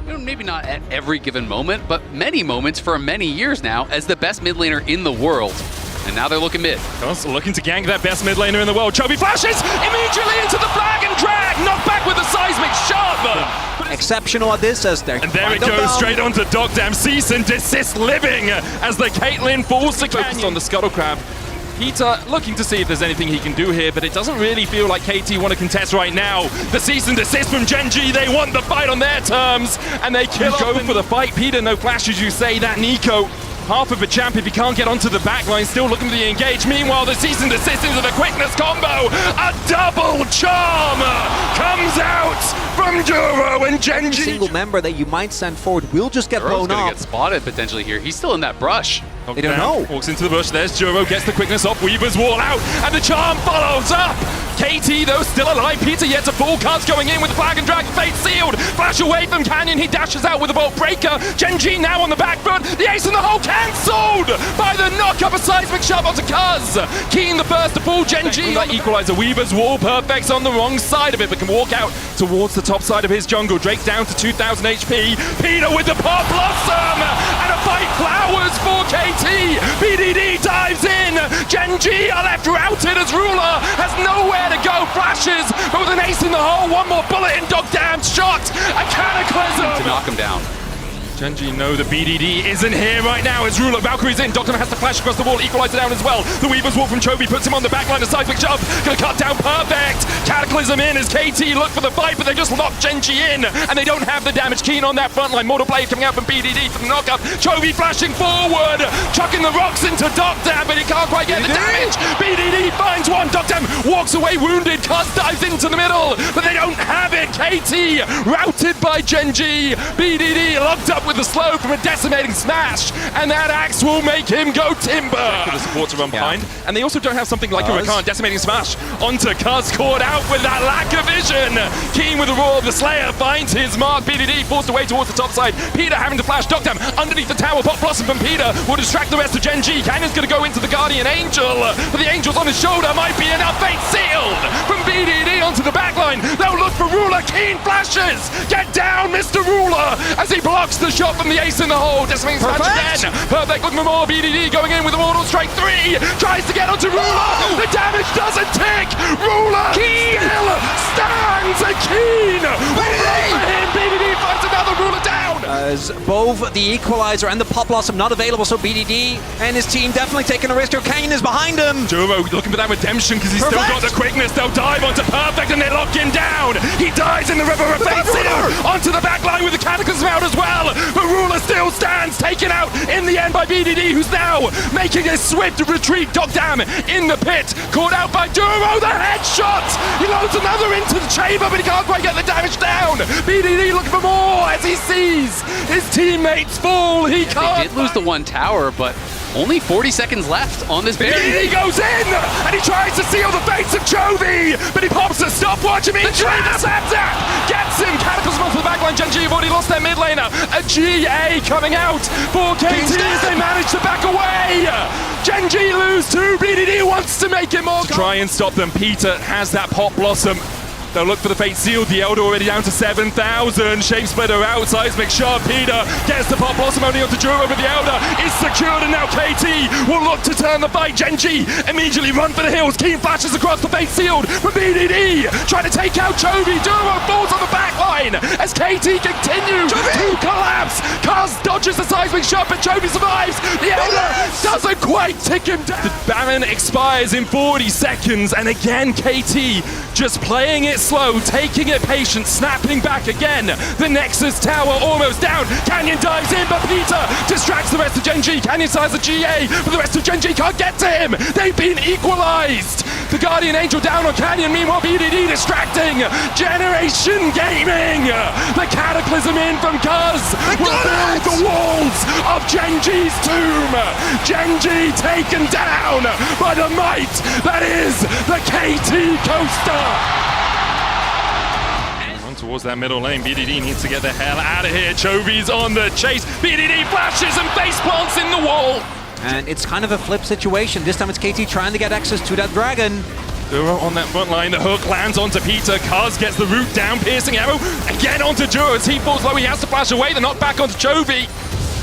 maybe not at every given moment, but many moments for many years now as the best mid laner in the world. And now they're looking mid. Cuz looking to gank that best mid laner in the world. Chovy flashes immediately into the flag and drag. Knocked back with a seismic shove. Exceptional at this as they're... And there it goes straight onto Dogdam. Cease and desist living as the Caitlyn falls to Canyon. On the Scuttle Crab. Peter looking to see if there's anything he can do here, but it doesn't really feel like KT want to contest right now. The cease and desist from GenG, they want the fight on their terms, and they go for the fight. Peter, no flash as you say that. Nico, half of a champ if he can't get onto the backline, still looking for the engage. Meanwhile, the cease and desist into the quickness combo. A double charm comes out from Duro and GenG. Every single member that you might send forward will just get blown gonna up. get spotted potentially here. He's still in that brush. They don't know. Walks into the bush, there's Duro, gets the quickness off, Weaver's wall out, and the charm follows up! KT, though, still alive. Peter yet to fall. Cards going in with the flag and drag. Fate sealed. Flash away from Canyon. He dashes out with a bolt breaker. GenG now on the back foot. The ace in the hole cancelled by the knock up a seismic shove onto Cuz. Keen the first to fall. GenG. That equalizer. Weaver's wall. Perfect's on the wrong side of it, but can walk out towards the top side of his jungle. Drake down to 2,000 HP. Peter with the pop blossom. And a fight flowers for KT. BDD dives in. GenG are left routed as Ruler has nowhere to go. Flashes, but with an ace in the hole, one more bullet in Dogdam's shot. A cataclysm to knock him down. GenG know the BDD isn't here right now as Ruler. Valkyrie's in. Dogdam has to flash across the wall. Equalizer down as well. The Weaver's wall from Chovy puts him on the backline. A seismic shove. Gonna cut down perfect. Cataclysm in as KT look for the fight, but they just lock GenG in. And they don't have the damage. Keen on that front line. Mortal Blade coming out from BDD for the knockup. Chovy flashing forward. Chucking the rocks into Dogdam, but he can't quite get the damage. BDD finds one. Dogdam walks away wounded. Cuz dives into the middle, but they don't have it. KT routed by GenG. BDD locked up with the slow from a decimating smash, and that axe will make him go timber. For the support to run behind, and they also don't have something like a Rakan decimating smash onto Cuz, caught out with that lack of vision. Keen with the roar of the Slayer finds his mark. BDD forced away towards the top side. Peter having to flash. Dogdam underneath the tower. Pop blossom from Peter will distract the rest of GenG. Canyon's going to go into the Guardian Angel, but the Angel's on his shoulder might be enough. Fate sealed from BDD onto the backline. They'll look for Ruler. Keen flashes. Get down, Mr. Ruler, as he blocks the shot from the ace in the hole. Decimating smash again. Perfect looking for more. BDD going in with a Mortal Strike 3. Tries to get onto Ruler. The damage doesn't tick. Ruler still stands. And Keen will run for him. BDD finds another Ruler down. As both the equalizer and the pop blossom not available, so BDD and his team definitely taking a risk. Canyon is behind him. Duro looking for that redemption because he's still got the quickness. They'll dive onto Perfect and they lock him down. He dies in the river of fate. Onto the back line with the Cataclysm out as well. But Ruler still stands, taken out in the end by BDD, who's now making a swift retreat. Dogdam in the pit, caught out by Duro. The headshot. He loads another into the chamber, but he can't quite get the damage down. BDD looking for more as he sees his teammates fall. He can't. They did lose the one tower, but only 40 seconds left on this barrier. He goes in, and he tries to seal the fates of Chovy, but he pops a stopwatch immediately. The Zapzap gets him. Cataclysm onto the backline. GenG have already lost their mid laner. A GA coming out for KT as they manage to back away. GenG lose 2. BDD wants to make it more. To try and stop them. Peter has that pop blossom. They'll look for the fate sealed. The Elder already down to 7,000. Shape splitter out. Seismic shove. Peter gets the pop blossom only onto Duro, but the Elder is secured, and now KT will look to turn the fight. GenG immediately run for the hills. Keen flashes across the fate sealed from BDD, trying to take out Chovy. Duro falls on the back line as KT continue to collapse. Cuz dodges the seismic shove, but Chovy survives. The Elder doesn't quite take him down. The Baron expires in 40 seconds, and again KT just playing it slow, taking it patient, snapping back again. The Nexus tower almost down. Canyon dives in, but Peter distracts the rest of GenG. Canyon size a GA, but the rest of GenG can't get to him. They've been equalized. The Guardian Angel down on Canyon. Meanwhile, BDD distracting. Generation Gaming. The Cataclysm in from Cuz will build the walls of GenG's tomb. GenG taken down by the might that is the KT Coaster. Towards that middle lane, BDD needs to get the hell out of here. Chovy's on the chase. BDD flashes and face plants in the wall. And it's kind of a flip situation. This time it's KT trying to get access to that dragon. Duro on that front line, the hook lands onto Peter, Kaz gets the root down, piercing arrow, again onto Duro as he falls low, he has to flash away, the knock back onto Chovy.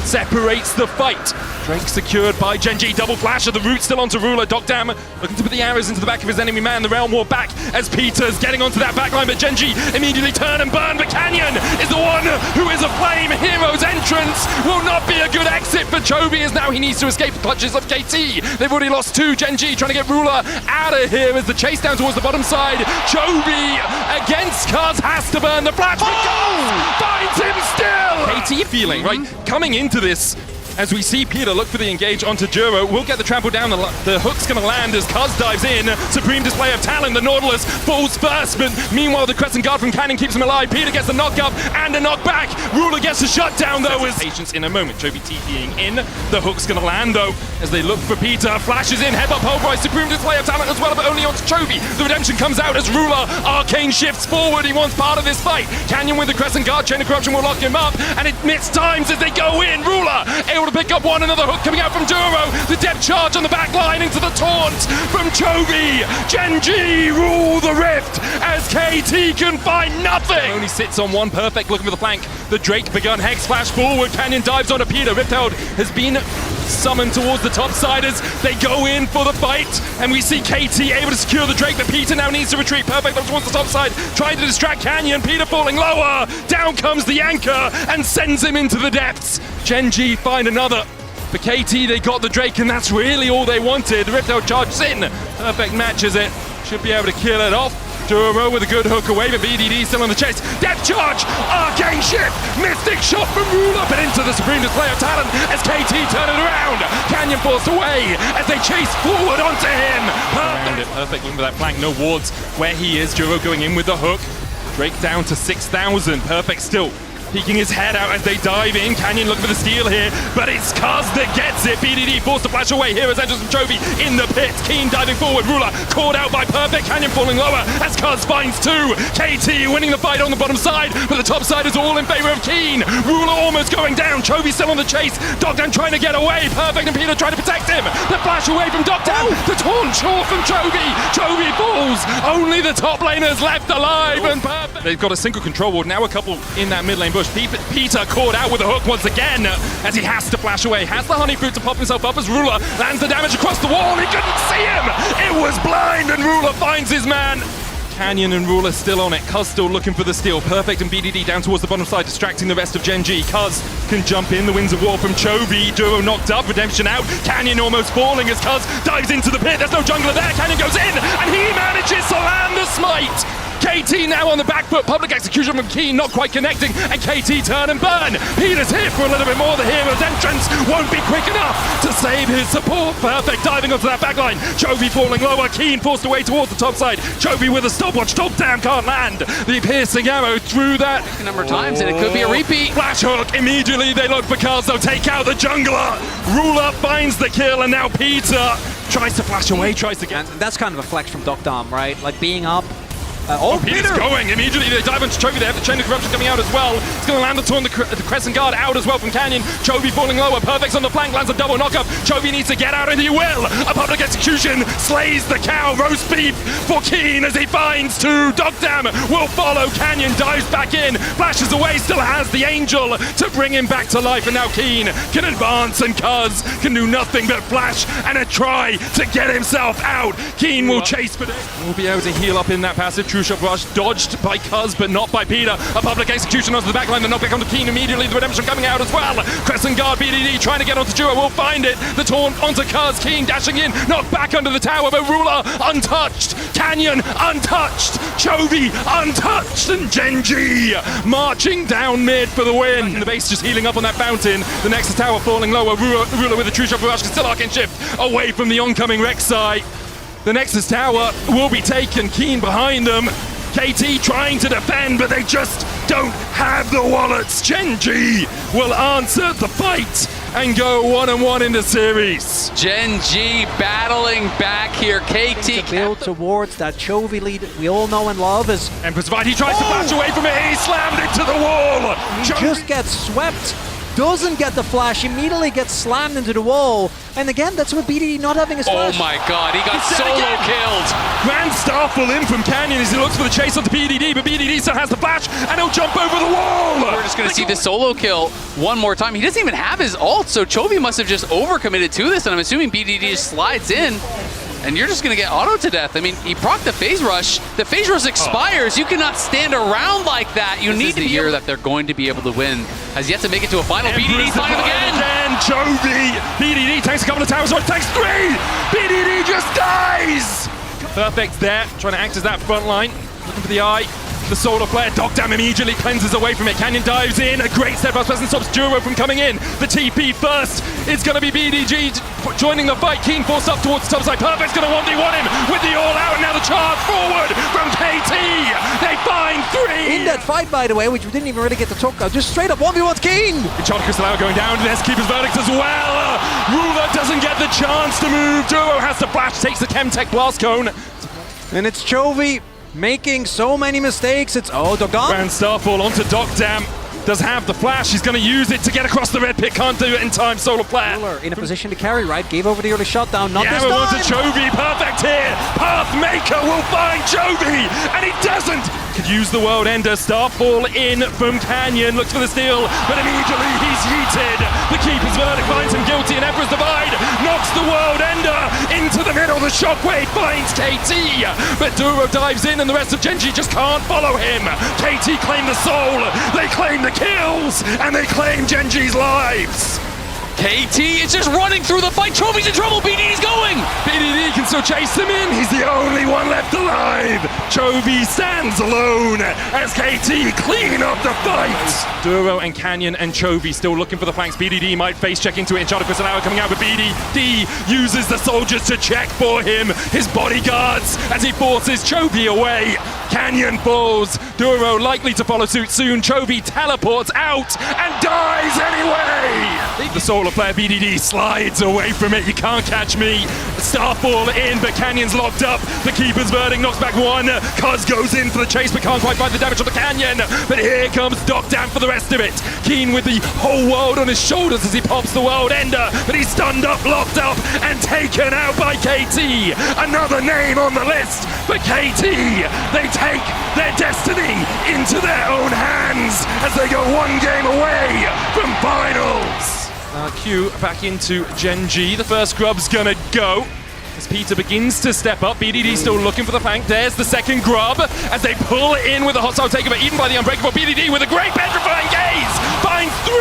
Separates the fight. Drake secured by GenG, double flash of the root still onto Ruler. Dogdam looking to put the arrows into the back of his enemy man. The Realm War back as Peter's getting onto that backline, but GenG immediately turn and burn. But Canyon is the one who is aflame. Hero's entrance will not be a good exit for Chovy as now he needs to escape the clutches of KT. They've already lost two. GenG trying to get Ruler out of here as the chase down towards the bottom side. Chovy against Kaz has to burn the flash, but finds him still. KT feeling, right? Coming into this, as we see Peter look for the engage onto Duro, we'll get the trample down, the hook's gonna land as Kaz dives in, supreme display of talent, the Nautilus falls first, but meanwhile the Crescent Guard from Canyon keeps him alive, Peter gets the knock up and a knock back, Ruler gets a shutdown though as patience in a moment, Chovy TPing in, the hook's gonna land though, as they look for Peter, flashes in, headbutt pulverize, supreme display of talent as well, but only onto Chovy, the redemption comes out as Ruler, Arcane shifts forward, he wants part of this fight, Canyon with the Crescent Guard, Chain of Corruption will lock him up, and it missed times as they go in, Ruler able to pick up one, another hook coming out from Duro, the depth charge on the back line into the taunt from Chovy, GenG rule the rift as KT can find nothing. Only sits on one, perfect looking for the flank, the Drake begun hex flash forward, Canyon dives onto Peter, Riptail has been summoned towards the top side as they go in for the fight, and we see KT able to secure the Drake, but Peter now needs to retreat, perfect up towards the top side, trying to distract Canyon, Peter falling lower, down comes the anchor and sends him into the depths. GenG find another. For KT, they got the Drake, and that's really all they wanted. Riptail charges in. Perfect matches it. Should be able to kill it off. Duro with a good hook away, but BDD still on the chase. Depth charge! Arcane shift! Mystic shot from Ruler, but into the supreme display of talent as KT turn it around. Canyon forced away as they chase forward onto him. Perfect looking for that flank. No wards where he is. Duro going in with the hook. Drake down to 6,000. Perfect still. Peeking his head out as they dive in. Canyon looking for the steal here, but it's Kaz that gets it. BDD forced to flash away. Here is entrance from Chovy in the pit. Keen diving forward. Ruler caught out by Perfect. Canyon falling lower as Kaz finds two. KT winning the fight on the bottom side, but the top side is all in favor of Keen. Ruler almost going down. Chovy still on the chase. Dogdam trying to get away. Perfect and Peter trying to protect him. The flash away from Dogdam. The taunt short from Chovy. Chovy falls. Only the top laners left alive, and Perfect. They've got a single control ward. Now a couple in that mid lane bush. Peter caught out with a hook once again as he has to flash away. Has the honey fruit to pop himself up as Ruler lands the damage across the wall. He couldn't see him. It was blind and Ruler finds his man. Canyon and Ruler still on it. Kaz still looking for the steal. Perfect and BDD down towards the bottom side, distracting the rest of GenG. Kaz can jump in. The Winds of War from Chovy. Duro knocked up. Redemption out. Canyon almost falling as Kaz dives into the pit. There's no jungler there. Canyon goes in and he manages to land the smite. KT now on the back foot, public execution from Keen, not quite connecting, and KT turn and burn. Peter's here for a little bit more, the hero's entrance won't be quick enough to save his support. Perfect diving onto that back line. Chovy falling lower, Keen forced away towards the top side. Chovy with a stopwatch, Dogdam can't land. The piercing arrow through that. A number of times, and it could be a repeat. Flash hook, immediately they look for Kaz, they'll take out the jungler. Ruler finds the kill, and now Peter tries to flash away, tries to get... And that's kind of a flex from Dogdam, right? Like being up. Peter's going. Immediately they dive into Chovy. They have the Chain of Corruption coming out as well. It's going to land the taunt, the Crescent Guard out as well from Canyon. Chovy falling lower. Perfect's on the flank, lands a double knockup. Chovy needs to get out, and he will. A public execution slays the cow. Roast beef for Keen as he finds two. Dogdam will follow. Canyon dives back in, flashes away, still has the Angel to bring him back to life, and now Keen can advance, and Kaz can do nothing but flash and a try to get himself out. Keen will chase for it. Will be able to heal up in that passive. True Shot Rush dodged by Kaz, but not by Peter. A public execution onto the backline, the knockback onto Keen immediately. The redemption coming out as well. Crescent Guard BDD trying to get onto Duro. Will find it. The taunt onto Kaz. Keen dashing in, knocked back under the tower, but Ruler untouched. Canyon untouched. Chovy untouched, and GenG marching down mid for the win. The base just healing up on that fountain. The Nexus tower falling lower. Ruler with a True Shot Rush can still arcane shift away from the oncoming Rek'Sai. The Nexus tower will be taken, Keen behind them. KT trying to defend, but they just don't have the wallets. GenG will answer the fight and go 1-1 in the series. GenG battling back here. KT to build towards that Chovy lead we all know and love as Empress Vite, he tries to flash away from it. He slammed it to the wall. He just gets swept doesn't get the flash, immediately gets slammed into the wall. And again, that's with BDD not having his flash. Oh my god, he got solo killed. Grand Starfall in from Canyon as he looks for the chase onto BDD, but BDD still has the flash, and he'll jump over the wall! We're just gonna see the solo kill one more time. He doesn't even have his ult, so Chovy must have just overcommitted to this, and I'm assuming BDD just slides in, and you're just gonna get auto to death. I mean, he procced the phase rush. The phase rush expires. You cannot stand around like that. You need to be the year that they're going to be able to win. Has yet to make it to a final. BDD final again! Chovy! BDD takes a couple of towers, or takes 3! BDD just dies! Perfect there, trying to act as that front line. Looking for the eye. The solar flare, Dogdam immediately cleanses away from it. Canyon dives in, a great steadfast presence stops Duro from coming in. The TP first, it's going to be BDG joining the fight. Keen forced up towards the top side. Perfect's going to 1v1 him with the all out, and now the charge forward from KT. They find 3. In that fight, by the way, which we didn't even really get to talk about, just straight up 1v1 Keen. Chana Crystal going down, there's Keeper's Verdict as well. Ruler doesn't get the chance to move. Duro has the flash, takes the Chemtech Blast Cone. And it's Chovy making so many mistakes. It's Dogdam. Grand Starfall onto Dogdam. Does have the flash. He's going to use it to get across the red pit. Can't do it in time. Solar flare. In a position to carry, right? Gave over the early shutdown. Not this Arrow time. onto Chovy. Perfect here. Pathmaker will find Chovy, and he doesn't. Could use the World Ender. Starfall in from Canyon. Looks for the steal, but immediately he's yeeted. The Keeper's Verdict finds him guilty, and Emperor's Divide knocks the World Ender into the middle. The Shockwave finds KT, but Duro dives in, and the rest of GenG just can't follow him. KT claim the soul. They claim the kills, and they claim GenG's lives. KT is just running through the fight. Chovy's in trouble. BDD's going. BDD can still chase him in. He's the only one left alive. Chovy stands alone as KT clean up the fight. Duro and Canyon and Chovy still looking for the flanks. BDD might face check into it. Chana Crystal coming out, but BDD uses the soldiers to check for him. His bodyguards as he forces Chovy away. Canyon falls. Duro likely to follow suit soon. Chovy teleports out and dies anyway. The solar flare BDD slides away from it. You can't catch me. Starfall in, but Canyon's locked up. The Keeper's Verdict knocks back 1. Cuz goes in for the chase, but can't quite find the damage on the Canyon. But here comes Dogdam for the rest of it. Keen with the whole world on his shoulders as he pops the World Ender, but he's stunned up, locked up, and taken out by KT. Another name on the list for KT. They take their destiny into their own hands as they go 1 game away from finals. Q back into GenG. The first grub's gonna go as Peter begins to step up. BDD still looking for the flank. There's the second grub as they pull in with a hostile takeover, even by the Unbreakable. BDD with a great petrifying gaze finds 3.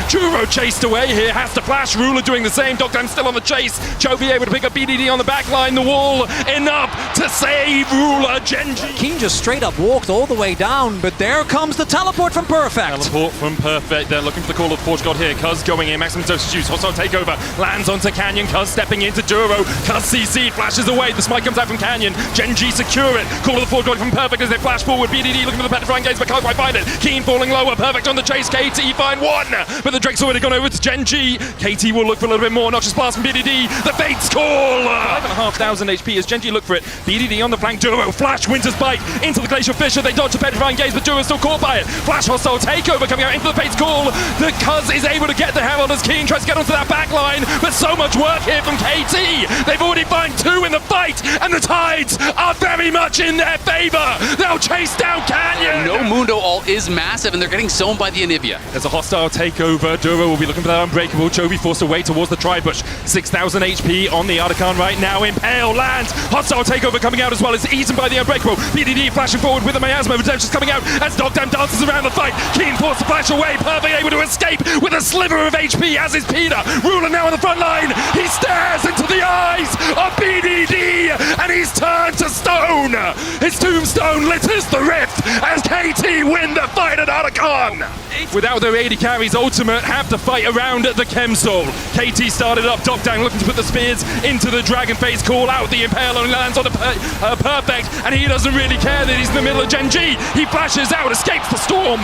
Duro chased away here, has to flash. Ruler doing the same. Dogdam still on the chase. Chovy able to pick up BDD on the back line. The wall enough to save Ruler. GenG. Keen just straight up walked all the way down, but there comes the teleport from Perfect. Teleport from Perfect. They're looking for the call of the Forge God here. Cuz going in. Maximum dosage juice. Hostile takeover. Lands onto Canyon. Cuz stepping into Duro. Cuz CC flashes away. The smite comes out from Canyon. GenG secure it. Call of the Forge God from Perfect as they flash forward. BDD looking for the petrifying gaze, but can't quite find it. Keen falling lower. Perfect on the chase. KT find 1. But the Drake's already gone over to GenG. KT will look for a little bit more. Noxious Blast from BDD. The Fates call. 5,500 HP as GenG look for it. BDD on the flank. Duro. Flash. Winter's Bite into the Glacial Fissure. They dodge the petrifying gaze, but Duro's still caught by it. Flash hostile takeover coming out into the Fates call. The Cuz is able to get the Herald as Keen tries to get onto that back line, but so much work here from KT. They've already found 2 in the fight, and the tides are very much in their favor. They'll chase down Canyon. No Mundo ult is massive, and they're getting sown by the Anivia. There's a hostile takeover. Duro will be looking for that Unbreakable. Chovy forced away towards the Tri-Bush. 6,000 HP on the Artican right now. Impale lands. Hostile takeover coming out as well as eaten by the Unbreakable. BDD flashing forward with the Miasma. Redemption's coming out as Dogdam dances around the fight. Keen forced to flash away. Perfect able to escape with a sliver of HP, as is Peter. Ruler now on the front line. He stares into the eyes of BDD and he's turned to stone. His tombstone litters the rift as KT win the fight at Artican. Without their 80 carries, Ultimate have to fight around the Chem Soul. KT started up. Dogdam looking to put the spears into the Dragon Face. Call out the Impale only lands on the Perfect, and he doesn't really care that he's in the middle of GenG. He flashes out, escapes the storm.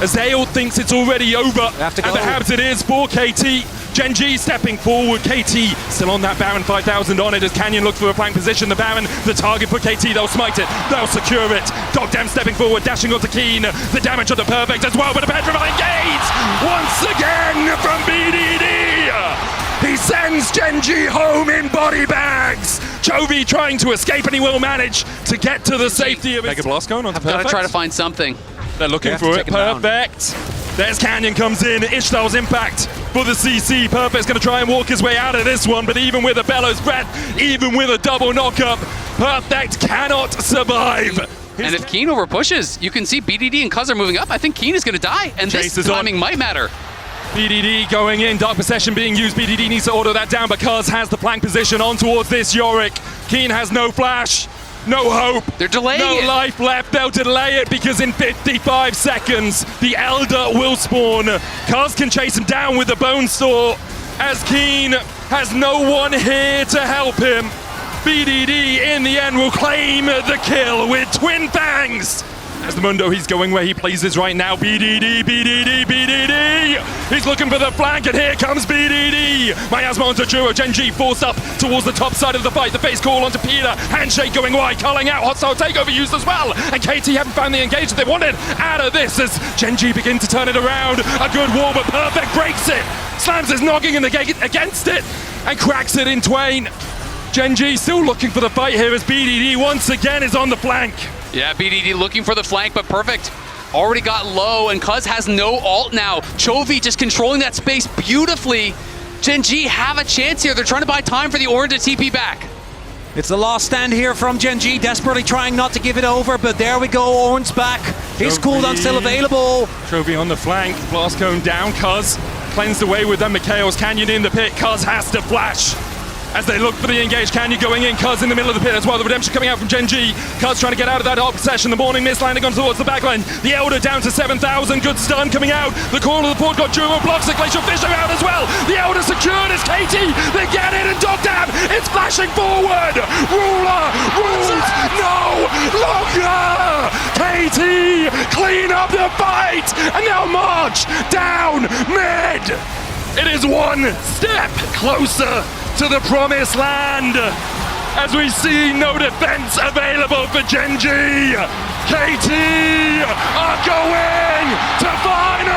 As Ael thinks it's already over, and perhaps it is for KT. GenG stepping forward. KT still on that Baron, 5,000 on it as Canyon looks for a flank position. The Baron, the target for KT. They'll smite it. They'll secure it. Dogdam stepping forward, dashing onto Keen. The damage on the Perfect as well, but a petrifying gaze once again from BDD. He sends GenG home in body bags. Chovy trying to escape, and he will manage to get to the safety of his... Mega Blast going on to Gotta Perfect. try to find something. They're looking for it. Perfect. There's Canyon comes in. Ishtal's impact for the CC. Perfect's going to try and walk his way out of this one, but even with a Bellows Breath, even with a double knockup, Perfect cannot survive. And if Keen over pushes, you can see BDD and Cuz are moving up. I think Keen is going to die, and Chase this is on. timing might matter. BDD going in, Dark Possession being used. BDD needs to auto that down because has the flank position on towards this Yorick. Keen has no flash, no hope. They're delaying no it. life left. They'll delay it because in 55 seconds, the Elder will spawn. Cuz can chase him down with the Bone Saw as Keen has no one here to help him. BDD in the end will claim the kill with Twin Fangs. As the Mundo, he's going where he pleases right now. BDD, BDD, BDD! He's looking for the flank, and here comes BDD! Miasma onto Juro, GenG forced up towards the top side of the fight. The face call onto Peter, handshake going wide, calling out, hostile takeover used as well. And KT haven't found the engage that they wanted out of this as GenG begin to turn it around. A good wall, but Perfect breaks it. Slams his noggin in the gate against it and cracks it in twain. GenG still looking for the fight here as BDD once again is on the flank. Yeah, BDD looking for the flank, but Perfect already got low, and Cuz has no ult now. Chovy just controlling that space beautifully. GenG have a chance here. They're trying to buy time for the Orin to TP back. It's the last stand here from GenG, desperately trying not to give it over, but there we go, Orin's back. His cooldown still available. Chovy on the flank, blast cone down, Cuz cleansed away with them. Mikhail's Canyon in the pit, Cuz has to flash. As they look for the engage, Canyon going in, Cuz in the middle of the pit as well. The redemption coming out from GenG. Cuz trying to get out of that Dark Possession. The morning mist landing on towards the backline. The Elder down to 7,000. Good stun coming out. The corner of the port got Juro blocks. The Glacial Fisher out as well. The Elder secured as KT. They get it, and Dogdab it's flashing forward. Ruler rules no longer. KT clean up the fight, and they'll march down mid. It is one step closer to the promised land as we see no defense available for GenG. KT are going to final.